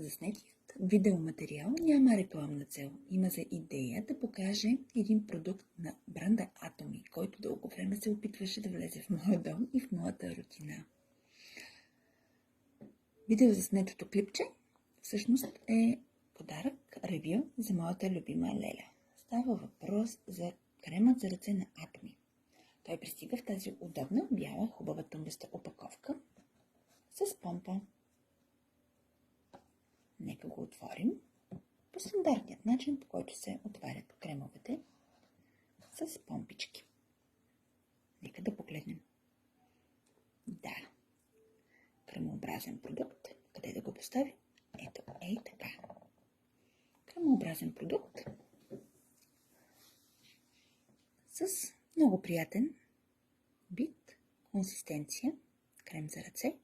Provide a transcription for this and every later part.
Заснетият видеоматериал няма рекламна цел. Има за идея да покаже един продукт на бранда Atomy, който дълго време се опитваше да влезе в моя дом и в моята рутина. Видеозаснетото клипче всъщност е подарък, ревю за моята любима Леля. Става въпрос за кремът за ръце на Atomy. Той пристига в тази удобна, бяла, хубава тъмбеста опаковка с помпа. Нека го отворим по стандартният начин, по който се отварят кремовете с помпички. Нека да погледнем. Да, кремообразен продукт. Къде да го поставим? Ето, ей така. Кремообразен продукт с много приятен вид, консистенция, крем за ръце.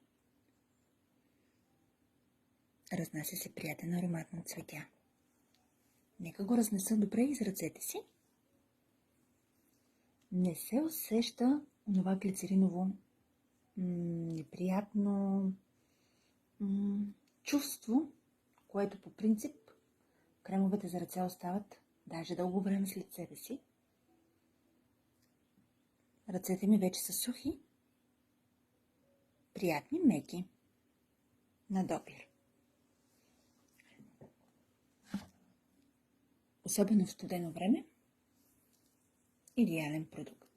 Разнася се приятен аромат на цветя. Нека го разнеса добре из ръцете си. Не се усеща онова глицериново неприятно чувство, което по принцип кремовете за ръце остават даже дълго време след себе си. Ръцете ми вече са сухи, приятни, меки, на допир. Особено в студено време, идеален продукт.